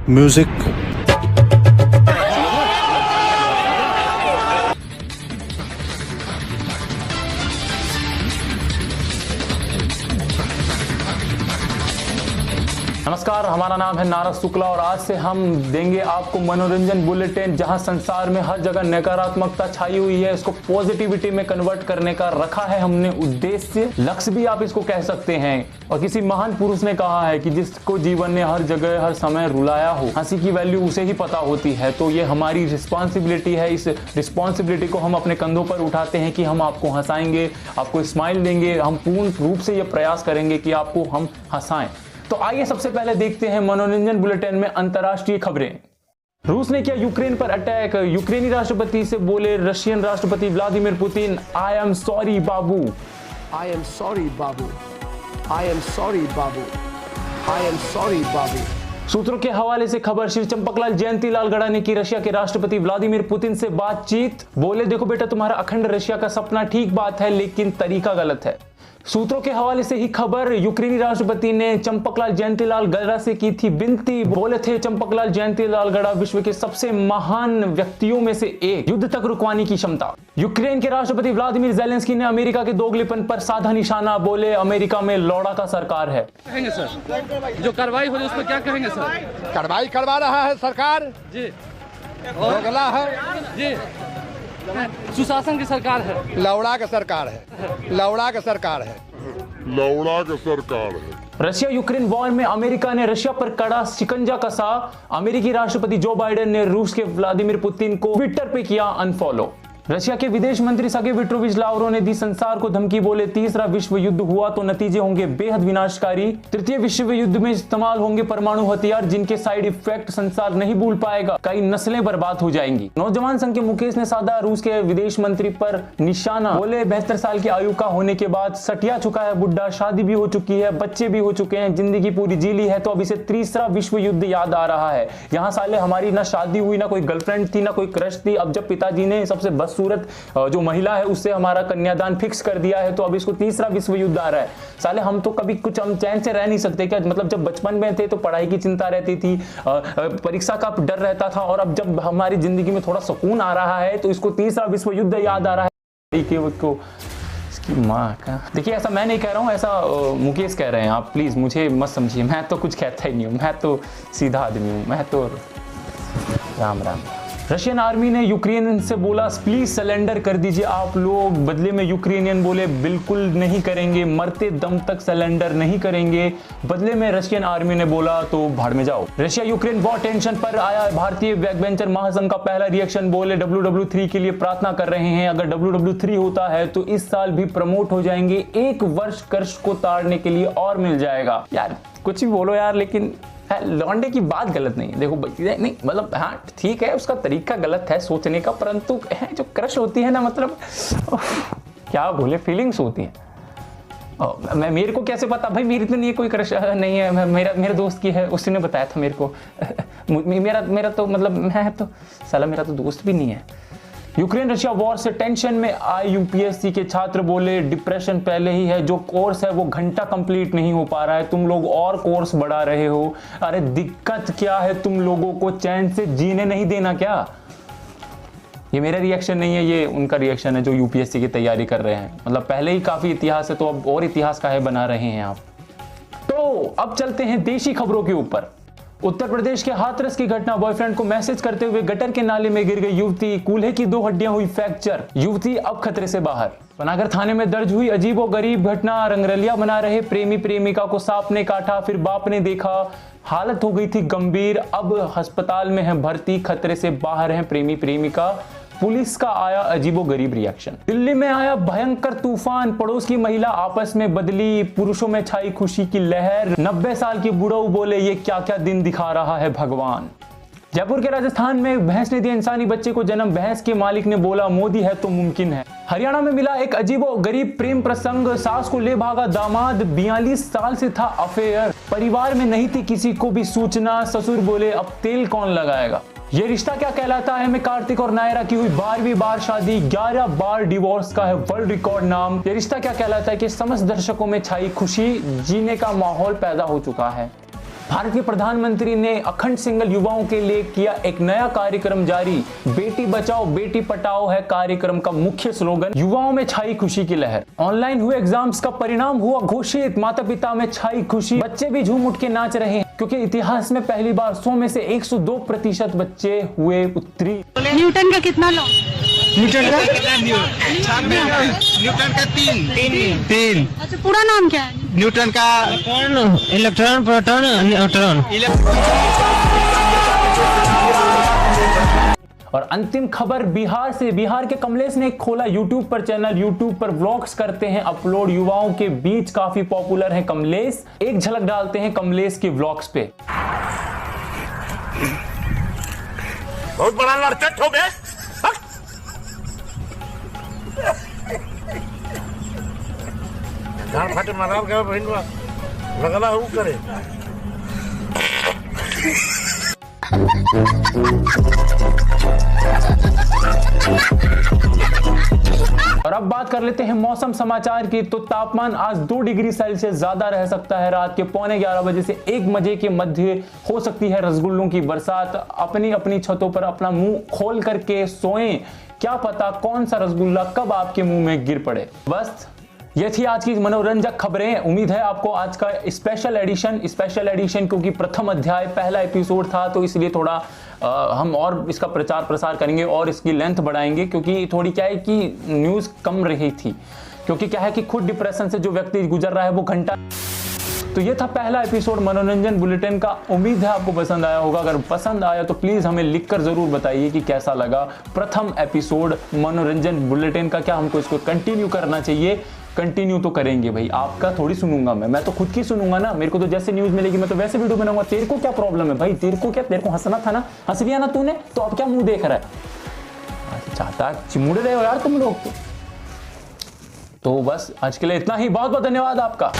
Music. नमस्कार, हमारा नाम है नारद शुक्ला और आज से हम देंगे आपको मनोरंजन बुलेटिन, जहां संसार में हर जगह नकारात्मकता छाई हुई है, इसको पॉजिटिविटी में कन्वर्ट करने का रखा है हमने उद्देश्य, लक्ष्य भी आप इसको कह सकते हैं। और किसी महान पुरुष ने कहा है कि जिसको जीवन ने हर जगह हर समय रुलाया हो, हंसी की वैल्यू उसे ही पता होती है। तो ये हमारी रिस्पॉन्सिबिलिटी है, इस रिस्पॉन्सिबिलिटी को हम अपने कंधों पर उठाते हैं कि हम आपको हंसाएंगे, आपको स्माइल देंगे, हम पूर्ण रूप से ये प्रयास करेंगे कि आपको हम हंसाएं। तो आइए सबसे पहले देखते हैं मनोरंजन बुलेटिन में अंतर्राष्ट्रीय खबरें। रूस ने किया यूक्रेन पर अटैक, यूक्रेनी राष्ट्रपति से बोले रशियन राष्ट्रपति Vladimir Putin, I am sorry बाबू, आई एम सॉरी बाबू, आई एम सॉरी बाबू, आई एम सॉरी बाबू। सूत्रों के हवाले से खबर, श्री चंपकलाल जयंतीलाल गड़ा ने की रशिया के राष्ट्रपति व्लादिमीर पुतिन से बातचीत, बोले देखो बेटा तुम्हारा अखंड रशिया का सपना ठीक बात है लेकिन तरीका गलत है। सूत्रों के हवाले से ही खबर, यूक्रेनी राष्ट्रपति ने चंपकलाल जयंतीलाल गड़ा से की थी विनती, बोले थे चंपकलाल जयंतीलाल गड़ा विश्व के सबसे महान व्यक्तियों में से एक, युद्ध तक रुकवाने की क्षमता। यूक्रेन के राष्ट्रपति व्लादिमीर ज़ेलेंस्की ने अमेरिका के दोगलेपन पर साधा निशाना, बोले अमेरिका में लौड़ा का सरकार है। कहेंगे सर, जो कार्रवाई हो रही है उस पर क्या कहेंगे सर? कार्रवाई करवा रहा है सरकार जी, दोगला है जी, सुशासन की सरकार है, लौड़ा का सरकार है, लौड़ा का सरकार है, लौड़ा का सरकार है। रशिया यूक्रेन वॉर में अमेरिका ने रशिया पर कड़ा शिकंजा कसा, अमेरिकी राष्ट्रपति जो बाइडेन ने रूस के व्लादिमीर पुतिन को ट्विटर पे किया अनफॉलो। रशिया के विदेश मंत्री सर्गेई विक्टोरोविच लावरोव ने दी संसार को धमकी, बोले तीसरा विश्व युद्ध हुआ तो नतीजे होंगे बेहद विनाशकारी, तृतीय विश्व युद्ध में इस्तेमाल होंगे परमाणु हथियार जिनके साइड इफेक्ट संसार नहीं भूल पाएगा, कई नस्लें बर्बाद हो जाएंगी। नौजवान संघ के मुकेश ने साधा रूस के विदेश मंत्री पर निशाना, बोले 72 साल की आयु का होने के बाद सटिया चुका है बुड्ढा, शादी भी हो चुकी है, बच्चे भी हो चुके हैं, जिंदगी पूरी जी ली है, तो अब इसे तीसरा विश्व युद्ध याद आ रहा है। यहाँ साले हमारी ना शादी हुई, ना कोई गर्लफ्रेंड थी, ना कोई क्रश थी, अब जब पिताजी ने सबसे बदसूरत जो महिला है उससे हमारा कन्यादान फिक्स कर दिया है तो अब इसको तीसरा विश्व युद्ध आ रहा है। साले हम तो कभी कुछ हम चैन से रह नहीं सकते क्या? मतलब जब बचपन में थे तो पढ़ाई की चिंता रहती थी, परीक्षा का डर रहता था, और अब जब हमारी जिंदगी में थोड़ा सुकून आ रहा है तो इसको तीसरा विश्व युद्ध याद आ रहा है। इसकी माँ का देखिए, ऐसा मैं नहीं कह रहा हूँ, ऐसा मुकेश कह रहे हैं। आप प्लीज मुझे मत समझिए, मैं तो कुछ कहता ही नहीं हूँ, मैं तो सीधा आदमी हूँ, मैं तो राम राम। रशियन आर्मी ने यूक्रेन से बोला प्लीज सरेंडर कर दीजिए आप लोग, बदले में यूक्रेनियन बोले बिल्कुल नहीं करेंगे, मरते दम तक सरेंडर नहीं करेंगे। बदले में रशियन आर्मी ने बोला तो भाड़ में जाओ। रशिया यूक्रेन वॉर टेंशन पर आया भारतीय बैकबेंचर महासंघ का पहला रिएक्शन, बोले WW3 के लिए प्रार्थना कर रहे हैं, अगर WW3 होता है तो इस साल भी प्रमोट हो जाएंगे, 1 वर्ष कर्ज को ताड़ने के लिए और मिल जाएगा। यार कुछ भी बोलो यार, लेकिन लौंडे की बात गलत नहीं है। देखो नहीं मतलब हाँ ठीक है, उसका तरीका गलत है सोचने का, परंतु जो क्रश होती है ना, मतलब क्या बोले, फीलिंग्स होती है। मैं मेरे को कैसे पता भाई, मेरी तो नहीं कोई क्रश नहीं है, मेरे दोस्त की है, उसने बताया था मेरे को। मेरा तो मतलब मैं तो साला मेरा तो दोस्त भी नहीं है। यूक्रेन रशिया वॉर से टेंशन में आए यूपीएससी के छात्र, बोले डिप्रेशन पहले ही है, जो कोर्स है वो घंटा कंप्लीट नहीं हो पा रहा है, तुम लोग और कोर्स बढ़ा रहे हो, अरे दिक्कत क्या है, तुम लोगों को चैन से जीने नहीं देना क्या? ये मेरा रिएक्शन नहीं है, ये उनका रिएक्शन है जो यूपीएससी की तैयारी कर रहे हैं। मतलब पहले ही काफी इतिहास है तो अब और इतिहास काहे बना रहे हैं आप। तो अब चलते हैं देशी खबरों के ऊपर। उत्तर प्रदेश के हाथरस की घटना, बॉयफ्रेंड को मैसेज करते हुए गटर के नाले में गिर गई युवती, कूल्हे की 2 हड्डियां हुई फ्रैक्चर, युवती अब खतरे से बाहर। पनागर थाने में दर्ज हुई अजीबोगरीब घटना, रंगरलिया बना रहे प्रेमी प्रेमिका को सांप ने काटा, फिर बाप ने देखा, हालत हो गई थी गंभीर, अब अस्पताल में है भर्ती, खतरे से बाहर है प्रेमी प्रेमिका। पुलिस का आया अजीबोगरीब रिएक्शन। दिल्ली में आया भयंकर तूफान, पड़ोस की महिला आपस में बदली, पुरुषों में छाई खुशी की लहर, 90 साल की बुढ़ऊ बोले ये क्या क्या दिन दिखा रहा है भगवान। जयपुर के राजस्थान में भैंस ने दिया इंसानी बच्चे को जन्म, भैंस के मालिक ने बोला मोदी है तो मुमकिन है। हरियाणा में मिला एक अजीबोगरीब प्रेम प्रसंग, सास को ले भागा दामाद, 42 साल से था अफेयर, परिवार में नहीं थी किसी को भी सूचना, ससुर बोले अब तेल कौन लगाएगा। ये रिश्ता क्या कहलाता है में कार्तिक और नायरा की हुई 12वीं बार शादी, 11 बार डिवोर्स का है वर्ल्ड रिकॉर्ड नाम। ये रिश्ता क्या कहलाता है कि समस्त दर्शकों में छाई खुशी, जीने का माहौल पैदा हो चुका है। भारतीय प्रधानमंत्री ने अखंड सिंगल युवाओं के लिए किया एक नया कार्यक्रम जारी। बेटी बचाओ बेटी पढ़ाओ है कार्यक्रम का मुख्य स्लोगन। युवाओं में छाई खुशी की लहर। ऑनलाइन हुए एग्जाम्स का परिणाम हुआ घोषित। माता पिता में छाई खुशी। बच्चे भी झूम उठ के नाच रहे हैं क्योंकि इतिहास में पहली बार 100 में से 102% बच्चे हुए उत्तीर्ण। न्यूटन का कितना लॉ? न्यूटन का तीन। अच्छा, पूरा नाम क्या है? न्यूटन का इलेक्ट्रॉन प्रोटॉन न्यूट्रॉन। और अंतिम खबर बिहार से। बिहार के कमलेश ने खोला यूट्यूब पर चैनल। यूट्यूब पर व्लॉग्स करते हैं अपलोड। युवाओं के बीच काफी पॉपुलर हैं कमलेश। एक झलक डालते हैं कमलेश के व्लॉग्स पे। बहुत बड़ा लड़चट हो गए। गाड़ फाटे मारा गया बहनवा लगला हूं करे। और अब बात कर लेते हैं मौसम समाचार की। तो तापमान आज 2 डिग्री सेल्सियस ज्यादा रह सकता है। रात के 11:45 बजे से 1 बजे के मध्य हो सकती है रसगुल्लों की बरसात। अपनी अपनी छतों पर अपना मुंह खोल करके सोएं। क्या पता कौन सा रसगुल्ला कब आपके मुंह में गिर पड़े। बस ये थी आज की मनोरंजक खबरें। उम्मीद है आपको आज का स्पेशल एडिशन क्योंकि प्रथम अध्याय पहला एपिसोड था तो इसलिए थोड़ा हम और इसका प्रचार प्रसार करेंगे और इसकी लेंथ बढ़ाएंगे क्योंकि थोड़ी क्या है कि न्यूज़ कम रही थी। क्योंकि क्या है कि खुद डिप्रेशन से जो व्यक्ति गुजर रहा है वो घंटा। तो ये था पहला एपिसोड मनोरंजन बुलेटिन का। उम्मीद है आपको पसंद आया होगा। अगर पसंद आया तो प्लीज़ हमें लिखकर ज़रूर बताइए कि कैसा लगा प्रथम एपिसोड मनोरंजन बुलेटिन का। क्या हमको इसको कंटिन्यू करना चाहिए? कंटिन्यू तो करेंगे भाई, आपका थोड़ी सुनूंगा मैं तो खुद की सुनूंगा ना। मेरे को तो जैसे न्यूज़ मिलेगी मैं तो वैसे वीडियो बनाऊंगा। तेरे को क्या प्रॉब्लम है भाई? तेरे को हंसना था ना, हंस लिया ना तूने, तो अब क्या मुंह देख रहा है? चाहता चिमुड़ रहे हो यार तुम लोग। तो बस आज के लिए इतना ही। बहुत बहुत धन्यवाद आपका।